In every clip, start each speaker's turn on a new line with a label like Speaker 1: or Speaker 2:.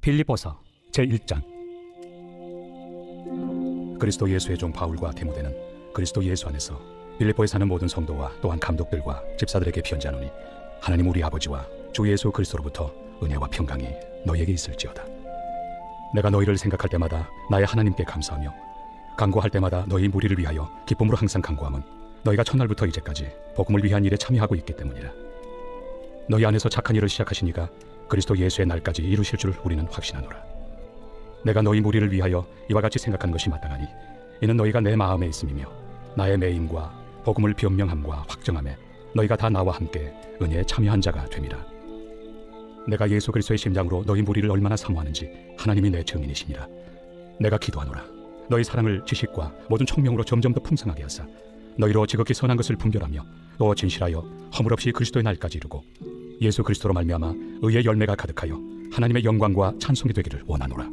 Speaker 1: 빌립보서 제1장. 그리스도 예수의 종 바울과 디모데는 그리스도 예수 안에서 빌립보에 사는 모든 성도와 또한 감독들과 집사들에게 편지하노니, 하나님 우리 아버지와 주 예수 그리스도로부터 은혜와 평강이 너희에게 있을지어다. 내가 너희를 생각할 때마다 나의 하나님께 감사하며 간구할 때마다 너희 무리를 위하여 기쁨으로 항상 간구함은 너희가 첫날부터 이제까지 복음을 위한 일에 참여하고 있기 때문이라. 너희 안에서 착한 일을 시작하신 이가 그리스도 예수의 날까지 이루실 줄 우리는 확신하노라. 내가 너희 무리를 위하여 이와 같이 생각한 것이 마땅하니, 이는 너희가 내 마음에 있음이며 나의 매임과 복음을 변명함과 확정함에 너희가 다 나와 함께 은혜에 참여한 자가 됨이라. 내가 예수 그리스도의 심장으로 너희 무리를 얼마나 사모하는지 하나님이 내 증인이시니라. 내가 기도하노라. 너희 사랑을 지식과 모든 총명으로 점점 더 풍성하게 하사 너희로 지극히 선한 것을 분별하며 또 진실하여 허물없이 그리스도의 날까지 이루고 예수 그리스도로 말미암아 의의 열매가 가득하여 하나님의 영광과 찬송이 되기를 원하노라.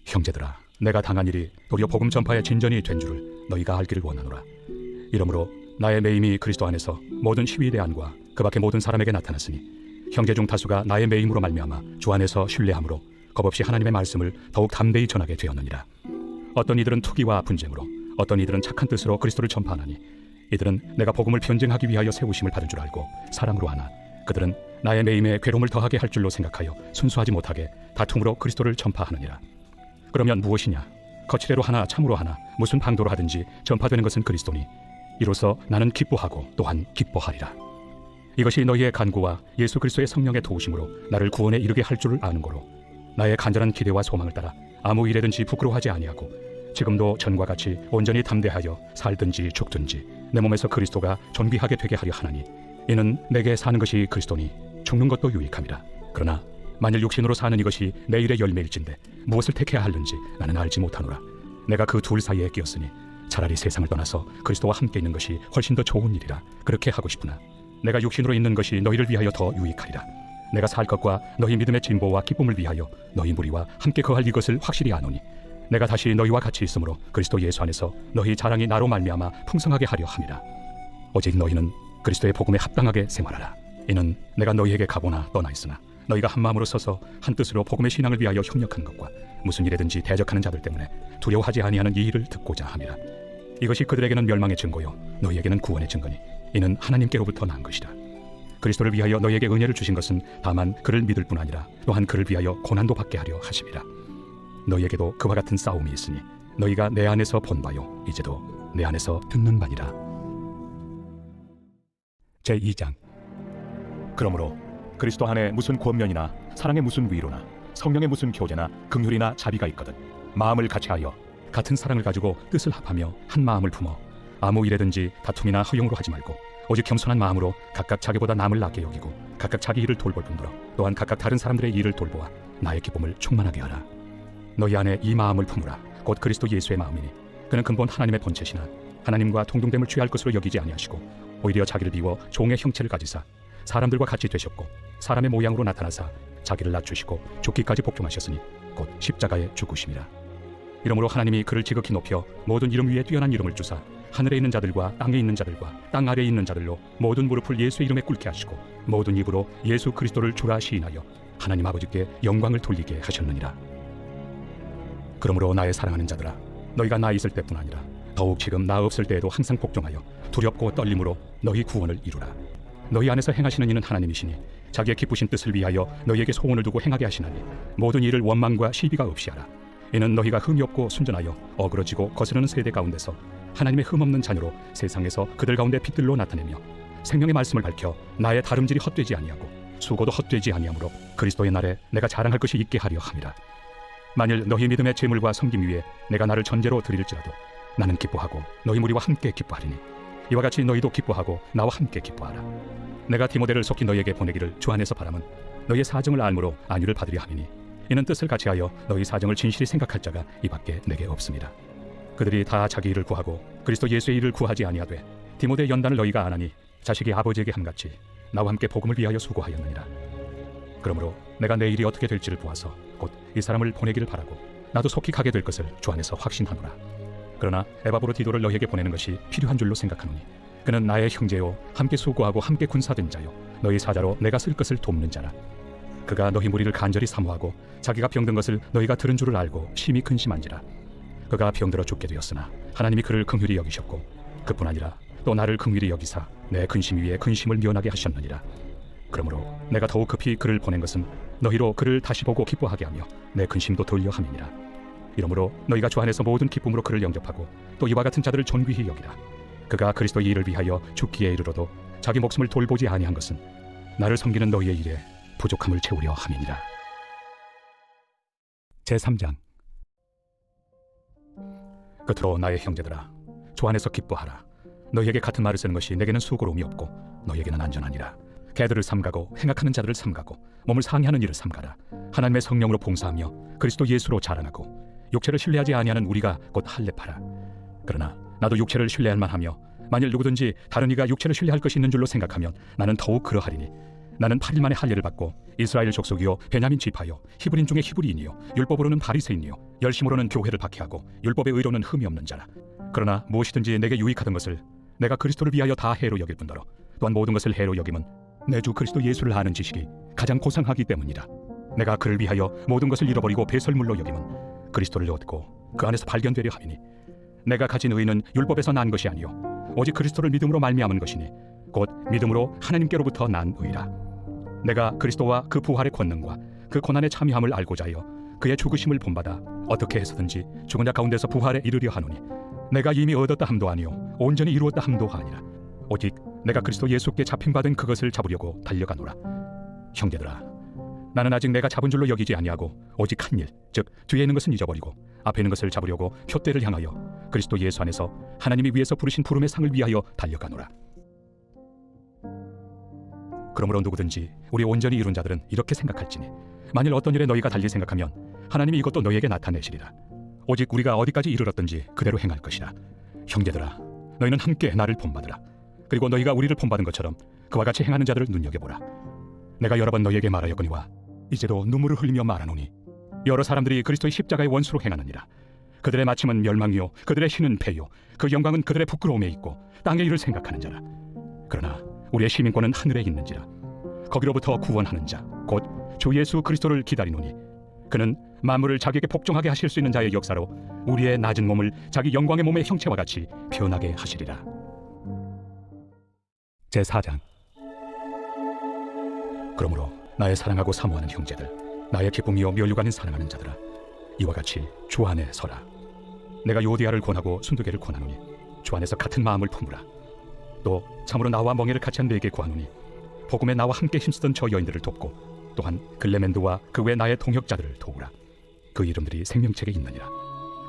Speaker 1: 형제들아, 내가 당한 일이 도리어 복음 전파의 진전이 된 줄을 너희가 알기를 원하노라. 이러므로 나의 매임이 그리스도 안에서 모든 시위대안과 그 밖의 모든 사람에게 나타났으니, 형제 중 다수가 나의 매임으로 말미암아 주 안에서 신뢰함으로 겁없이 하나님의 말씀을 더욱 담대히 전하게 되었느니라. 어떤 이들은 투기와 분쟁으로, 어떤 이들은 착한 뜻으로 그리스도를 전파하나니, 이들은 내가 복음을 변증하기 위하여 세우심을 받은 줄 알고 사랑으로 하나, 그들은 나의 매임에 괴로움을 더하게 할 줄로 생각하여 순수하지 못하게 다툼으로 그리스도를 전파하느니라. 그러면 무엇이냐? 거칠애로 하나 참으로 하나 무슨 방도로 하든지 전파되는 것은 그리스도니, 이로써 나는 기뻐하고 또한 기뻐하리라. 이것이 너희의 간구와 예수 그리스도의 성령의 도우심으로 나를 구원에 이르게 할 줄을 아는 거로, 나의 간절한 기대와 소망을 따라 아무 일에든지 부끄러워하지 아니하고 지금도 전과 같이 온전히 담대하여 살든지 죽든지 내 몸에서 그리스도가 존귀하게 되게 하려 하나니, 이는 내게 사는 것이 그리스도니 죽는 것도 유익함이라. 그러나 만일 육신으로 사는 이것이 내 일의 열매일진데 무엇을 택해야 하는지 나는 알지 못하노라. 내가 그 둘 사이에 끼었으니 차라리 세상을 떠나서 그리스도와 함께 있는 것이 훨씬 더 좋은 일이라 그렇게 하고 싶으나, 내가 육신으로 있는 것이 너희를 위하여 더 유익하리라. 내가 살 것과 너희 믿음의 진보와 기쁨을 위하여 너희 무리와 함께 거할 이것을 확실히 아노니, 내가 다시 너희와 같이 있으므로 그리스도 예수 안에서 너희 자랑이 나로 말미암아 풍성하게 하려 함이라. 오직 너희는 그리스도의 복음에 합당하게 생활하라. 이는 내가 너희에게 가보나 떠나 있으나 너희가 한 마음으로 서서 한 뜻으로 복음의 신앙을 위하여 협력한 것과 무슨 일에든지 대적하는 자들 때문에 두려워하지 아니하는 이 일을 듣고자 함이라. 이것이 그들에게는 멸망의 증거요 너희에게는 구원의 증거니, 이는 하나님께로부터 난 것이라. 그리스도를 위하여 너희에게 은혜를 주신 것은 다만 그를 믿을 뿐 아니라 또한 그를 위하여 고난도 받게 하려 하심이라. 너희에게도 그와 같은 싸움이 있으니 너희가 내 안에서 본 바요 이제도 내 안에서 듣는 바니라. 제2장. 그러므로 그리스도 안에 무슨 권면이나 사랑의 무슨 위로나 성령의 무슨 교제나 긍휼이나 자비가 있거든 마음을 같이하여 같은 사랑을 가지고 뜻을 합하며 한 마음을 품어 아무 일에든지 다툼이나 허용으로 하지 말고 오직 겸손한 마음으로 각각 자기보다 남을 낮게 여기고 각각 자기 일을 돌볼 뿐더러 또한 각각 다른 사람들의 일을 돌보아 나의 기쁨을 충만하게 하라. 너희 안에 이 마음을 품으라. 곧 그리스도 예수의 마음이니, 그는 근본 하나님의 본체시나 하나님과 동등됨을 취할 것으로 여기지 아니하시고 오히려 자기를 비워 종의 형체를 가지사 사람들과 같이 되셨고 사람의 모양으로 나타나사 자기를 낮추시고 죽기까지 복종하셨으니 곧 십자가에 죽으심이라. 이러므로 하나님이 그를 지극히 높여 모든 이름 위에 뛰어난 이름을 주사 하늘에 있는 자들과 땅에 있는 자들과 땅 아래에 있는 자들로 모든 무릎을 예수의 이름에 꿇게 하시고 모든 입으로 예수 그리스도를 주라 시인하여 하나님 아버지께 영광을 돌리게 하셨느니라. 그러므로 나의 사랑하는 자들아, 너희가 나 있을 때뿐 아니라 더욱 지금 나 없을 때에도 항상 복종하여 두렵고 떨림으로 너희 구원을 이루라. 너희 안에서 행하시는 이는 하나님이시니 자기의 기쁘신 뜻을 위하여 너희에게 소원을 두고 행하게 하시나니, 모든 일을 원망과 시비가 없이 하라. 이는 너희가 흠이 없고 순전하여 어그러지고 거스르는 세대 가운데서 하나님의 흠없는 자녀로 세상에서 그들 가운데 빛들로 나타내며 생명의 말씀을 밝혀 나의 다름질이 헛되지 아니하고 수고도 헛되지 아니하므로 그리스도의 날에 내가 자랑할 것이 있게 하려 함이라. 만일 너희 믿음의 재물과 섬김 위에 내가 나를 전제로 드릴지라도 나는 기뻐하고 너희 무리와 함께 기뻐하리니, 이와 같이 너희도 기뻐하고 나와 함께 기뻐하라. 내가 디모데를 속히 너희에게 보내기를 주 안에서 바람은 너희의 사정을 알므로 안위를 받으려 함이니, 이는 뜻을 같이하여 너희 사정을 진실히 생각할 자가 이밖에 내게 없습니다. 그들이 다 자기 일을 구하고 그리스도 예수의 일을 구하지 아니하되 디모데 연단을 너희가 안 하니 자식이 아버지에게 함같이 나와 함께 복음을 위하여 수고하였느니라. 그러므로 내가 내 일이 어떻게 될지를 보아서 곧 이 사람을 보내기를 바라고 나도 속히 가게 될 것을 주 안에서 확신하노라. 그러나 에바브로디도를 너희에게 보내는 것이 필요한 줄로 생각하노니, 그는 나의 형제요 함께 수고하고 함께 군사된 자요 너희 사자로 내가 쓸 것을 돕는 자라. 그가 너희 무리를 간절히 사모하고 자기가 병든 것을 너희가 들은 줄을 알고 심히 근심한지라. 그가 병들어 죽게 되었으나 하나님이 그를 긍휼히 여기셨고 그뿐 아니라 또 나를 긍휼히 여기사 내 근심 위에 근심을 면하게 하셨느니라. 그러므로 내가 더욱 급히 그를 보낸 것은 너희로 그를 다시 보고 기뻐하게 하며 내 근심도 돌려 함이니라. 이러므로 너희가 주 안에서 모든 기쁨으로 그를 영접하고 또 이와 같은 자들을 존귀히 여기라. 그가 그리스도의 일을 위하여 죽기에 이르러도 자기 목숨을 돌보지 아니한 것은 나를 섬기는 너희의 일에 부족함을 채우려 함이니라. 제3장. 끝으로 나의 형제들아, 주 안에서 기뻐하라. 너희에게 같은 말을 쓰는 것이 내게는 수고로움이 없고 너희에게는 안전하니라. 개들을 삼가고 행악하는 자들을 삼가고 몸을 상해하는 일을 삼가라. 하나님의 성령으로 봉사하며 그리스도 예수로 자라나고 육체를 신뢰하지 아니하는 우리가 곧 할례파라. 그러나 나도 육체를 신뢰할 만하며 만일 누구든지 다른 이가 육체를 신뢰할 것이 있는 줄로 생각하면 나는 더욱 그러하리니 나는 8일 만에 할례를 받고 이스라엘 족속이요 베냐민 지파요 히브리인 중에 히브리인이요 율법으로는 바리새인이요 열심으로는 교회를 박해하고 율법의 의로는 흠이 없는 자라. 그러나 무엇이든지 내게 유익하던 것을 내가 그리스도를 위하여 다 해로 여길 뿐더러 또한 모든 것을 해로 여김은 내 주 그리스도 예수를 아는 지식이 가장 고상하기 때문이라. 내가 그를 위하여 모든 것을 잃어버리고 배설물로 여김은 그리스도를 얻고 그 안에서 발견되려 함이니 내가 가진 의는 율법에서 난 것이 아니요 오직 그리스도를 믿음으로 말미암은 것이니 곧 믿음으로 하나님께로부터 난 의라. 내가 그리스도와 그 부활의 권능과 그 고난에 참여함을 알고자 하여 그의 죽으심을 본받아 어떻게 해서든지 죽은 자 가운데서 부활에 이르려 하노니 내가 이미 얻었다 함도 아니요 온전히 이루었다 함도 아니라 오직 내가 그리스도 예수께 잡힌받은 그것을 잡으려고 달려가노라. 형제들아, 나는 아직 내가 잡은 줄로 여기지 아니하고 오직 한 일, 즉 뒤에 있는 것은 잊어버리고 앞에 있는 것을 잡으려고 표대를 향하여 그리스도 예수 안에서 하나님이 위에서 부르신 부름의 상을 위하여 달려가노라. 그러므로 누구든지 우리 온전히 이룬 자들은 이렇게 생각할지니 만일 어떤 일에 너희가 달리 생각하면 하나님이 이것도 너희에게 나타내시리라. 오직 우리가 어디까지 이르렀든지 그대로 행할 것이라. 형제들아, 너희는 함께 나를 본받으라. 그리고 너희가 우리를 본받은 것처럼 그와 같이 행하는 자들을 눈여겨보라. 내가 여러 번 너희에게 말하였거니와 이제도 눈물을 흘리며 말하노니 여러 사람들이 그리스도의 십자가의 원수로 행하느니라. 그들의 마침은 멸망이요 그들의 신은 패요 그 영광은 그들의 부끄러움에 있고 땅의 일을 생각하는 자라. 그러나 우리의 시민권은 하늘에 있는지라. 거기로부터 구원하는 자 곧 주 예수 그리스도를 기다리노니 그는 만물을 자기에게 복종하게 하실 수 있는 자의 역사로 우리의 낮은 몸을 자기 영광의 몸의 형체와 같이 변하게 하시리라. 제4장. 그러므로 나의 사랑하고 사모하는 형제들, 나의 기쁨이요 면류관인 사랑하는 자들아, 이와 같이 주 안에 서라. 내가 요디아를 권하고 순두개를 권하노니 주 안에서 같은 마음을 품으라. 또 참으로 나와 멍에를 같이 한 네게 구하노니 복음에 나와 함께 힘쓰던 저 여인들을 돕고 또한 글레멘드와 그 외 나의 동역자들을 도우라. 그 이름들이 생명책에 있느니라.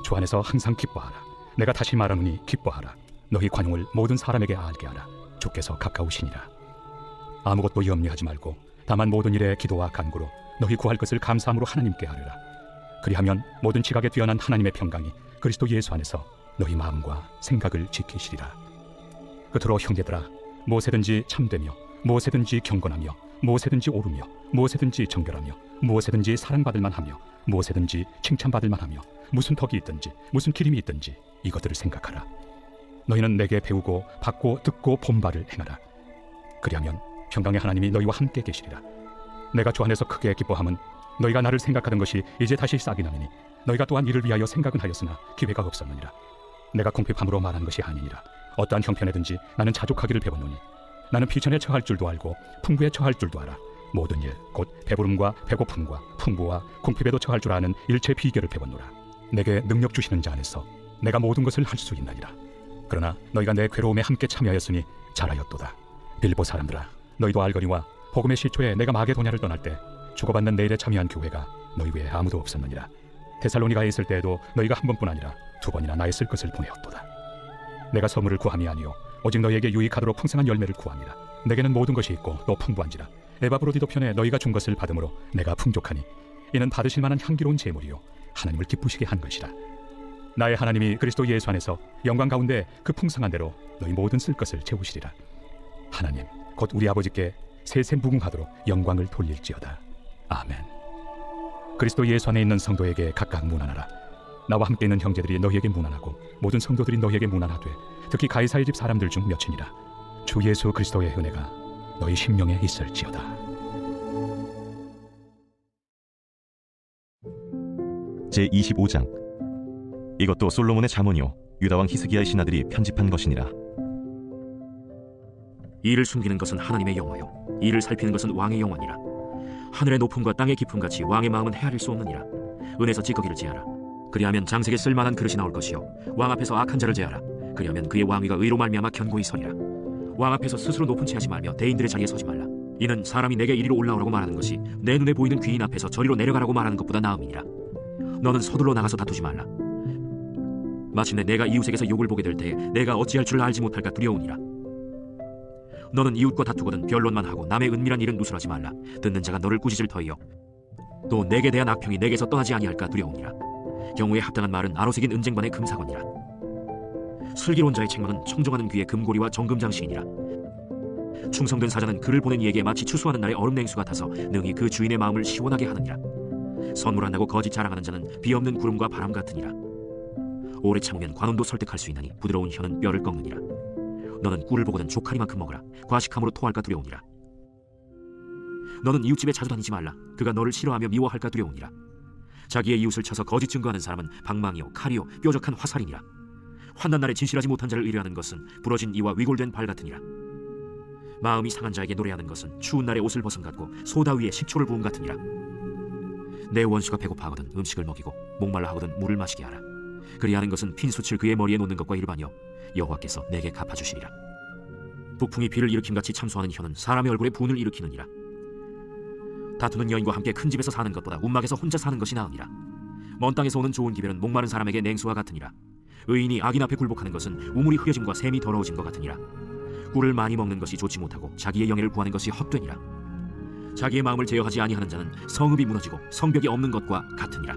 Speaker 1: 주 안에서 항상 기뻐하라. 내가 다시 말하노니 기뻐하라. 너희 관용을 모든 사람에게 알게 하라. 주께서 가까우시니라. 아무것도 염려하지 말고 다만 모든 일에 기도와 간구로 너희 구할 것을 감사함으로 하나님께 아뢰라. 그리하면 모든 지각에 뛰어난 하나님의 평강이 그리스도 예수 안에서 너희 마음과 생각을 지키시리라. 끝으로 형제들아, 무엇에든지 참되며 무엇에든지 경건하며 무엇에든지 오르며 무엇에든지 정결하며 무엇에든지 사랑받을 만하며 무엇에든지 칭찬받을 만하며 무슨 덕이 있든지 무슨 기림이 있든지 이것들을 생각하라. 너희는 내게 배우고 받고 듣고 본 바를 행하라. 그리하면 평강의 하나님이 너희와 함께 계시리라. 내가 주 안에서 크게 기뻐함은 너희가 나를 생각하던 것이 이제 다시 싹이 나느니 너희가 또한 이를 위하여 생각은 하였으나 기회가 없었느니라. 내가 궁핍함으로 말한 것이 아니니라. 어떠한 형편에든지 나는 자족하기를 배웠노니 나는 비천에 처할 줄도 알고 풍부에 처할 줄도 알아. 모든 일 곧 배부름과 배고픔과 풍부와 궁핍에도 처할 줄 아는 일체 비결을 배웠노라. 내게 능력 주시는 자 안에서 내가 모든 것을 할 수 있나이다. 그러나 너희가 내 괴로움에 함께 참여하였으니 잘하였도다. 빌보 사람들아, 너희도 알거니와 복음의 시초에 내가 마게도냐를 떠날 때 주고받는 내 일에 참여한 교회가 너희 외에 아무도 없었느니라. 데살로니가에 있을 때에도 너희가 한 번뿐 아니라 두 번이나 나의 쓸 것을 보내었도다. 내가 선물을 구함이 아니요 오직 너희에게 유익하도록 풍성한 열매를 구함이라. 내게는 모든 것이 있고 또 풍부한지라. 에바브로디도 편에 너희가 준 것을 받음으로 내가 풍족하니 이는 받으실 만한 향기로운 제물이요 하나님을 기쁘시게 한 것이라. 나의 하나님이 그리스도 예수 안에서 영광 가운데 그 풍성한 대로 너희 모든 쓸 것을 채우시리라. 하나님 곧 우리 아버지께 세세 무궁하도록 영광을 돌릴지어다. 아멘. 그리스도 예수 안에 있는 성도에게 각각 문안하라. 나와 함께 있는 형제들이 너희에게 문안하고 모든 성도들이 너희에게 문안하되 특히 가이사의 집 사람들 중 몇이니라. 주 예수 그리스도의 은혜가 너희 심령에 있을지어다.
Speaker 2: 제25장. 이것도 솔로몬의 잠언이요 유다 왕 히스기야의 신하들이 편집한 것이니라.
Speaker 3: 이를 숨기는 것은 하나님의 영화요 이를 살피는 것은 왕의 영화니라. 하늘의 높음과 땅의 깊음 같이 왕의 마음은 헤아릴 수 없느니라. 은에서 찌꺼기를 제하라. 그리하면 장색에 쓸만한 그릇이 나올 것이요 왕 앞에서 악한 자를 제하라. 그리하면 그의 왕위가 의로 말미암아 견고히 서리라. 왕 앞에서 스스로 높은 채 하지 말며 대인들의 자리에 서지 말라. 이는 사람이 내게 이리로 올라오라고 말하는 것이 내 눈에 보이는 귀인 앞에서 저리로 내려가라고 말하는 것보다 나음이니라. 너는 서둘러 나가서 다투지 말라. 마침내 내가 이웃에게서 욕을 보게 될 때에 내가 어찌할 줄 알지 못할까 두려우니라. 너는 이웃과 다투거든 변론만 하고 남의 은밀한 일은 누설하지 말라. 듣는 자가 너를 꾸짖을 터이요 또 내게 대한 악평이 내게서 떠나지 아니할까 두려우니라. 경우에 합당한 말은 아로새긴 은쟁반의 금사건이라. 슬기로운 자의 책망은 청정하는 귀의 금고리와 정금장시이니라. 충성된 사자는 그를 보낸 이에게 마치 추수하는 날의 얼음 냉수 같아서 능히 그 주인의 마음을 시원하게 하느니라. 선물한다고 거짓 자랑하는 자는 비없는 구름과 바람 같으니라. 오래 참으면 관원도 설득할 수 있나니 부드러운 혀는 뼈를 꺾느니라. 너는 꿀을 보거든 족하리만큼 먹으라. 과식함으로 토할까 두려우니라. 너는 이웃집에 자주 다니지 말라. 그가 너를 싫어하며 미워할까 두려우니라. 자기의 이웃을 쳐서 거짓 증거하는 사람은 방망이요 칼이요 뾰족한 화살이니라. 환난 날에 진실하지 못한 자를 의뢰하는 것은 부러진 이와 위골된 발 같으니라. 마음이 상한 자에게 노래하는 것은 추운 날에 옷을 벗은 같고 소다 위에 식초를 부은 같으니라. 내 원수가 배고파하거든 음식을 먹이고 목말라 하거든 물을 마시게 하라. 그리하는 것은 핀 숯을 그의 머리에 놓는 것과 일반이요 여호와께서 내게 갚아주시리라. 북풍이 비를 일으킴같이 참소하는 혀는 사람의 얼굴에 분을 일으키느니라. 다투는 여인과 함께 큰 집에서 사는 것보다 움막에서 혼자 사는 것이 나으니라. 먼 땅에서 오는 좋은 기별은 목마른 사람에게 냉수와 같으니라. 의인이 악인 앞에 굴복하는 것은 우물이 흐려짐과 샘이 더러워진 것 같으니라. 꿀을 많이 먹는 것이 좋지 못하고 자기의 영예를 구하는 것이 헛되니라. 자기의 마음을 제어하지 아니하는 자는 성읍이 무너지고 성벽이 없는 것과 같으니라.